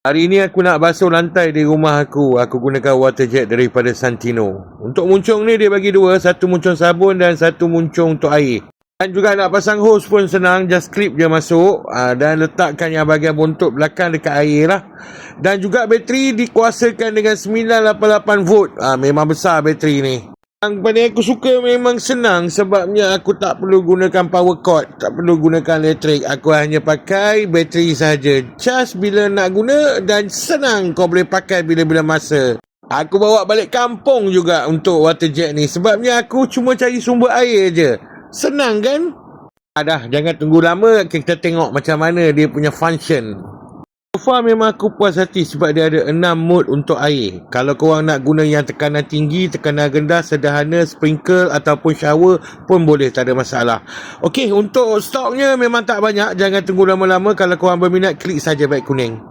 Hari ni aku nak basuh lantai di rumah aku. Aku gunakan water jet daripada Santino. Untuk muncung ni dia bagi dua. Satu muncung sabun dan satu muncung untuk air. Dan juga nak pasang hose pun senang. Just clip je masuk. Dan letakkan yang bahagian bontot belakang dekat air lah. Dan juga bateri dikuasakan dengan 988 volt. Memang besar bateri ni. Yang paling aku suka memang senang. Sebabnya aku tak perlu gunakan power cord. Tak perlu gunakan elektrik. Aku hanya pakai bateri sahaja. Charge bila nak guna. Dan senang kau boleh pakai bila-bila masa. Aku bawa balik kampung juga untuk water jet ni. Sebabnya aku cuma cari sumber air je. Senang kan? Dah, jangan tunggu lama. Kita tengok macam mana dia punya function. So far memang aku puas hati sebab dia ada 6 mode untuk air. Kalau korang nak guna yang tekanan tinggi, tekanan rendah, sederhana, sprinkle ataupun shower pun boleh, tak ada masalah. Okey, untuk stoknya memang tak banyak. Jangan tunggu lama-lama. Kalau korang berminat, klik saja baik kuning.